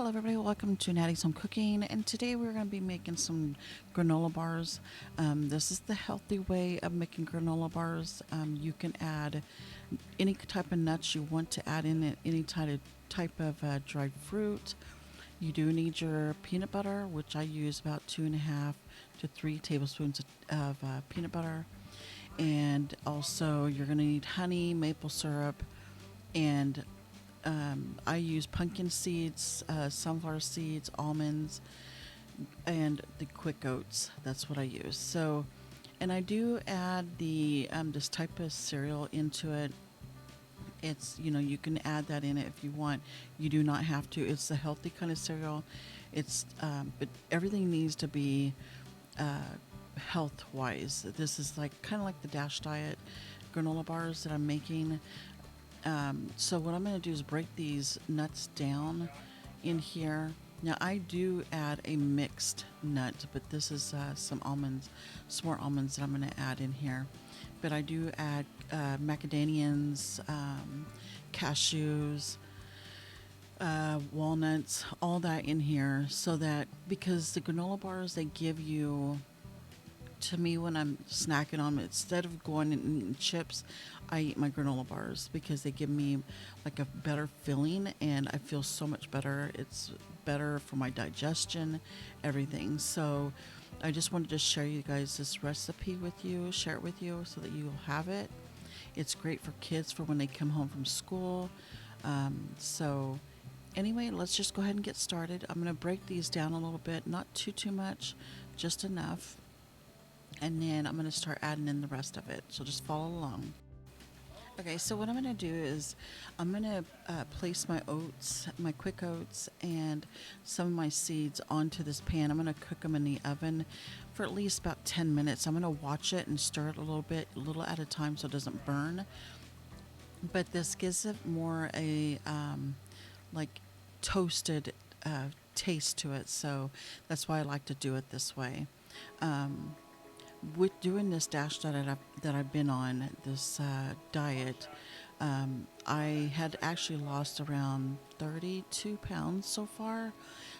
Hello everybody, welcome to Natty's Home Cooking, and today we're going to be making some granola bars. This is the healthy way of making granola bars. You can add any type of nuts you want to add in it, any type of dried fruit. You do need your peanut butter, which I use about 2.5 to 3 tablespoons of peanut butter. And also you're going to need honey, maple syrup, and I use pumpkin seeds, sunflower seeds, almonds, and the quick oats. That's what I use. So, and I do add the this type of cereal into it. It's, you can add that in it if you want. You do not have to. It's a healthy kind of cereal. But everything needs to be health wise. This is like kind of like the Dash Diet granola bars that I'm making. So what I'm going to do is break these nuts down in here. Now I do add a mixed nut, but this is some more almonds that I'm going to add in here. But I do add macadamians, cashews, walnuts, all that in here, so that because the granola bars, they give you, to me, when I'm snacking on them, instead of going and eating chips, I eat my granola bars because they give me like a better feeling and I feel so much better. It's better for my digestion, everything. So I just wanted to share you guys this recipe with you, share it with you so that you'll have it. It's great for kids for when they come home from school. So anyway, let's just go ahead and get started. I'm going to break these down a little bit, not too much, just enough. And then I'm going to start adding in the rest of it. So just follow along. Okay, so what I'm going to do is I'm going to place my oats, my quick oats, and some of my seeds onto this pan. I'm going to cook them in the oven for at least about 10 minutes. I'm going to watch it and stir it a little at a time so it doesn't burn. But this gives it more a like toasted taste to it. So that's why I like to do it this way. With doing this dash that I've been on, this diet, I had actually lost around 32 pounds so far.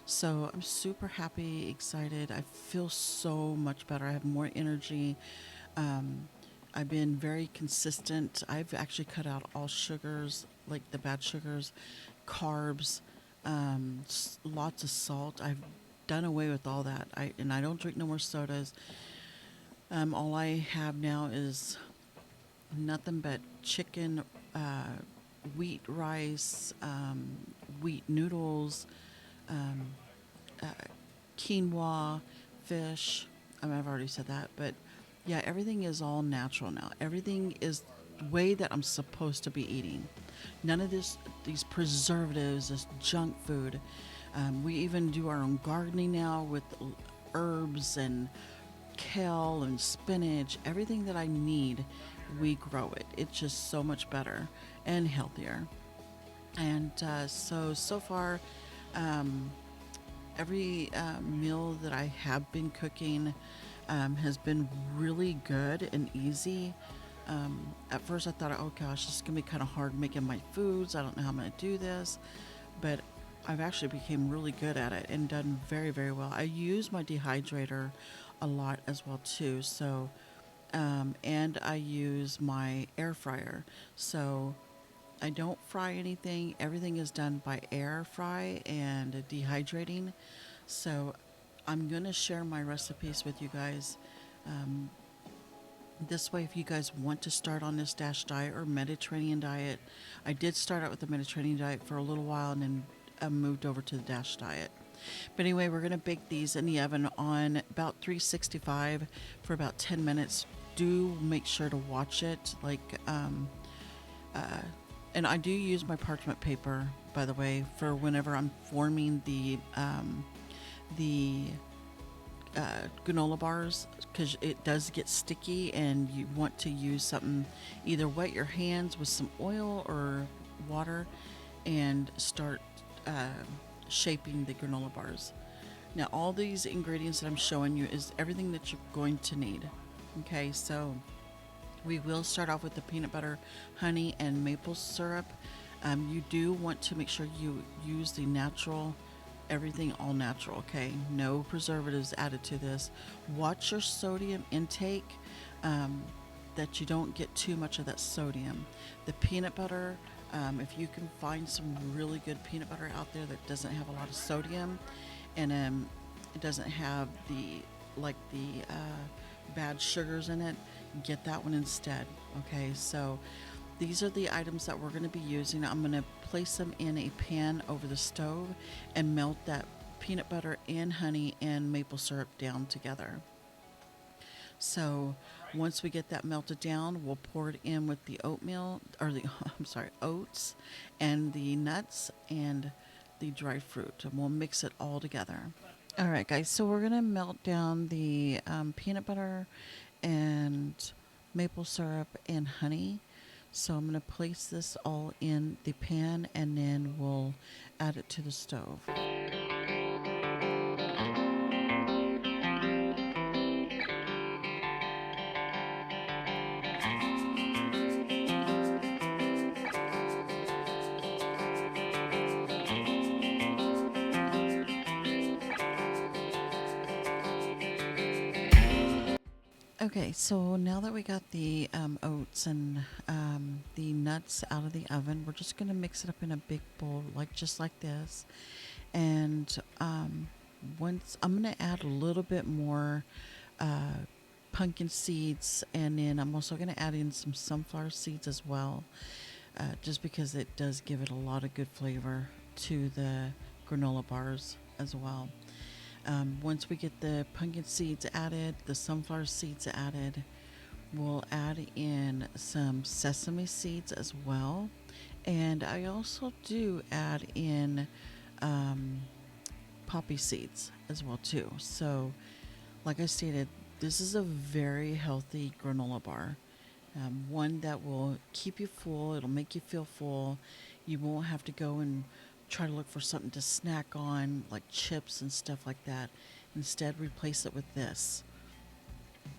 So I'm super happy, excited. I feel so much better. I have more energy. I've been very consistent. I've actually cut out all sugars, like the bad sugars, carbs, lots of salt. I've done away with all that. I don't drink no more sodas. All I have now is nothing but chicken, wheat rice, wheat noodles, um, uh, quinoa, fish. I've already said that, but yeah, everything is all natural now. Everything is the way that I'm supposed to be eating. None of these preservatives, this junk food. We even do our own gardening now with herbs and kale and spinach. Everything that I need, we grow it. It's just so much better and healthier. And so far, every meal that I have been cooking has been really good and easy. At first I thought, oh gosh, this is gonna be kind of hard making my foods. I don't know how I'm gonna do this, but I've actually became really good at it and done very well. I use my dehydrator a lot as well too. So, and I use my air fryer. So I don't fry anything. Everything is done by air fry and dehydrating. So I'm gonna share my recipes with you guys. Um, this way, if you guys want to start on this Dash diet or Mediterranean diet, I did start out with the Mediterranean diet for a little while and then moved over to the Dash diet. But anyway, we're going to bake these in the oven on about 365 for about 10 minutes. Do make sure to watch it. And I do use my parchment paper, by the way, for whenever I'm forming the granola bars, because it does get sticky and you want to use something, either wet your hands with some oil or water and start shaping the granola bars. Now all these ingredients that I'm showing you is everything that you're going to need. Okay, so we will start off with the peanut butter, honey, and maple syrup. You do want to make sure you use the natural Everything all natural, okay? No preservatives added to this. Watch your sodium intake, um, that you don't get too much of that sodium. The peanut butter, if you can find some really good peanut butter out there that doesn't have a lot of sodium, and it doesn't have the bad sugars in it, get that one instead. Okay, so these are the items that we're going to be using. I'm going to place them in a pan over the stove and melt that peanut butter and honey and maple syrup down together. So once we get that melted down, we'll pour it in with the oatmeal, or the I'm sorry, oats, and the nuts and the dried fruit, and we'll mix it all together. All right, guys. So we're gonna melt down the peanut butter and maple syrup and honey. So I'm gonna place this all in the pan, and then we'll add it to the stove. Okay, so now that we got the oats and the nuts out of the oven, we're just going to mix it up in a big bowl, just like this. And once I'm going to add a little bit more uh, pumpkin seeds, and then I'm also going to add in some sunflower seeds as well, just because it does give it a lot of good flavor to the granola bars as well. Once we get the pumpkin seeds added, the sunflower seeds added, we'll add in some sesame seeds as well. And I also do add in um, poppy seeds as well too. So, like I stated, this is a very healthy granola bar. One that will keep you full. It'll make you feel full. You won't have to go and try to look for something to snack on, like chips and stuff like that. Instead, replace it with this.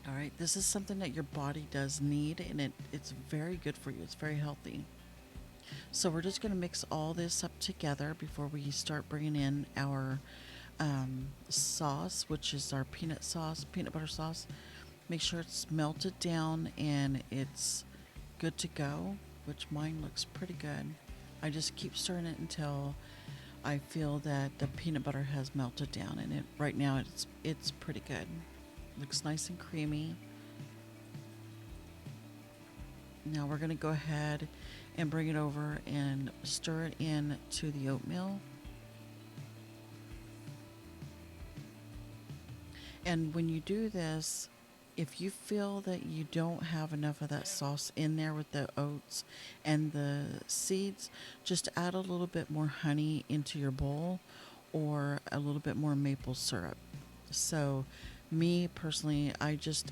All right, this is something that your body does need, and it's very good for you. It's very healthy. So we're just going to mix all this up together before we start bringing in our sauce, which is our peanut butter sauce. Make sure it's melted down and it's good to go, which mine looks pretty good. I just keep stirring it until I feel that the peanut butter has melted down, and it right now it's pretty good. Looks nice and creamy. Now we're going to go ahead and bring it over and stir it in to the oatmeal. And when you do this, if you feel that you don't have enough of that sauce in there with the oats and the seeds, just add a little bit more honey into your bowl or a little bit more maple syrup. So, me personally, I just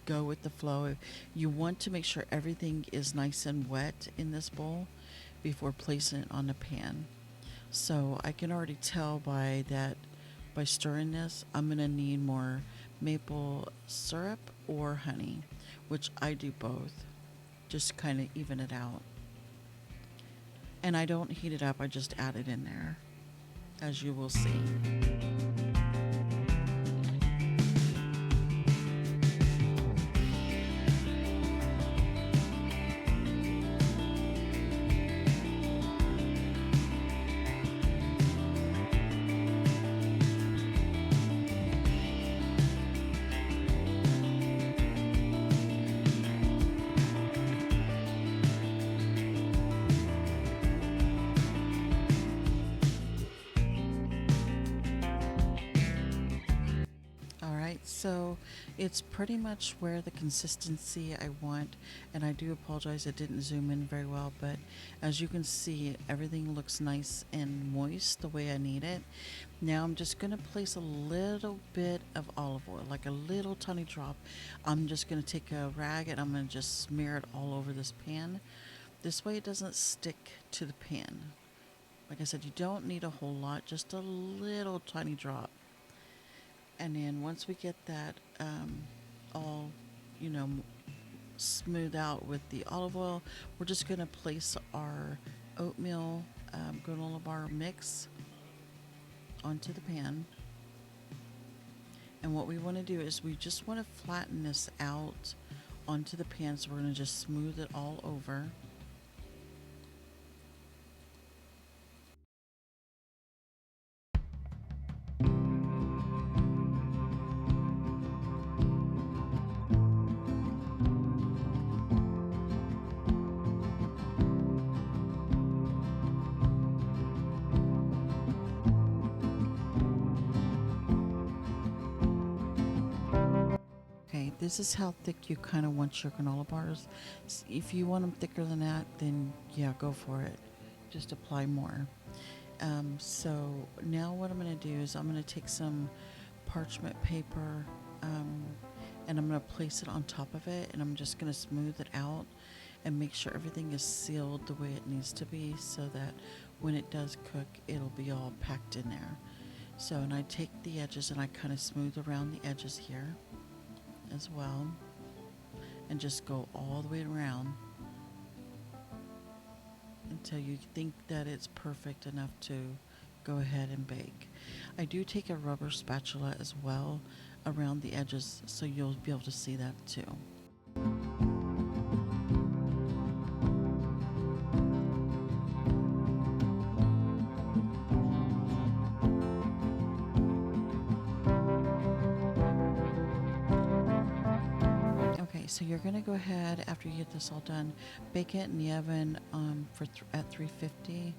go with the flow. You want to make sure everything is nice and wet in this bowl before placing it on the pan. So, I can already tell by stirring this, I'm going to need more maple syrup or honey, which I do both, just kind of even it out. And I don't heat it up, I just add it in there, as you will see. All right, so it's pretty much where the consistency I want, and I do apologize it didn't zoom in very well, but as you can see, everything looks nice and moist the way I need it. Now I'm just going to place a little bit of olive oil, like a little tiny drop. I'm just going to take a rag and I'm going to just smear it all over this pan. This way it doesn't stick to the pan. Like I said, you don't need a whole lot, just a little tiny drop. And then once we get that all, you know, smooth out with the olive oil, we're just going to place our oatmeal granola bar mix onto the pan. And what we want to do is we just want to flatten this out onto the pan. So we're going to just smooth it all over. Okay, this is how thick you kind of want your granola bars. If you want them thicker than that, then yeah, go for it. Just apply more. So now what I'm going to do is I'm going to take some parchment paper and I'm going to place it on top of it, and I'm just going to smooth it out and make sure everything is sealed the way it needs to be, so that when it does cook, it'll be all packed in there. So, and I take the edges and I kind of smooth around the edges here as well, and just go all the way around until you think that it's perfect enough to go ahead and bake. I do take a rubber spatula as well around the edges, so you'll be able to see that too. Okay, so you're going to go ahead, after you get this all done, bake it in the oven at 350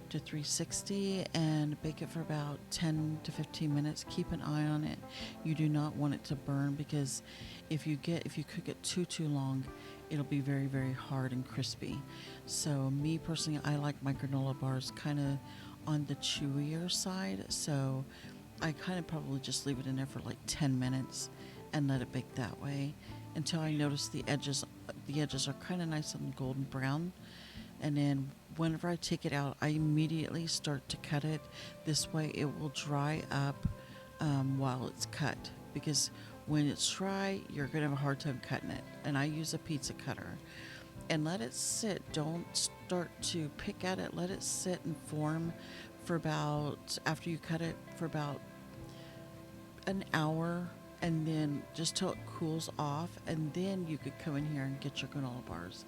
to 360, and bake it for about 10 to 15 minutes. Keep an eye on it. You do not want it to burn, because if you cook it too long, it'll be very, very hard and crispy. So me personally, I like my granola bars kind of on the chewier side, so I kind of probably just leave it in there for like 10 minutes and let it bake that way until I notice the edges are kind of nice and golden brown. And then whenever I take it out, I immediately start to cut it. This way it will dry up while it's cut, because when it's dry, you're going to have a hard time cutting it. And I use a pizza cutter. And let it sit. Don't start to pick at it. Let it sit and form for about, after you cut it, for about an hour, and then just till it cools off, and then you could come in here and get your granola bars.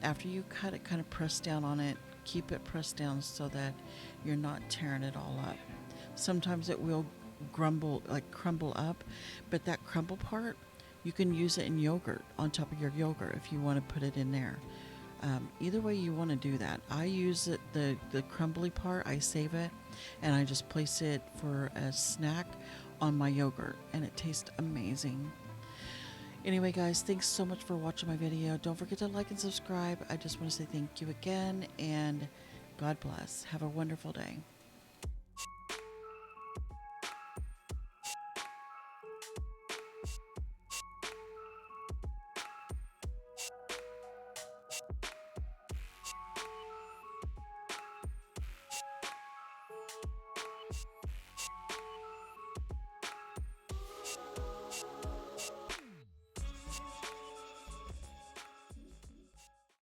After you cut it, kind of press down on it, keep it pressed down so that you're not tearing it all up. Sometimes it will crumble up, but that crumble part, you can use it in yogurt, on top of your yogurt, if you want to put it in there. Either way you want to do that. I use it, the crumbly part, I save it, and I just place it for a snack on my yogurt, and it tastes amazing. Anyway, guys, thanks so much for watching my video. Don't forget to like and subscribe. I just want to say thank you again, and God bless. Have a wonderful day.